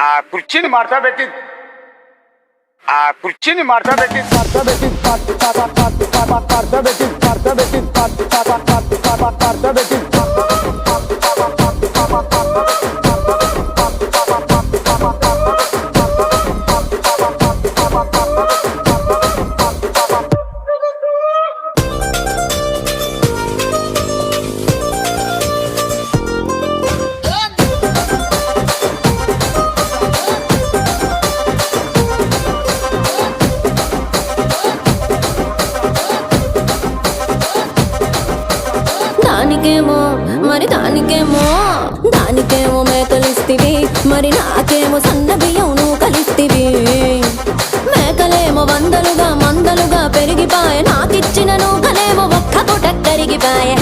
ఆ కుర్చీని మార్చబెట్టి దానికేమో మేకలిస్తివి, మరి నాకేమో సన్న బియ్యం నువ్వు కలిస్తివి. మేకలేమో వందలుగా మందలుగా పెరిగిపాయే, నాకిచ్చిన నూకలేమో ఒక్క పూట కరిగిపాయే.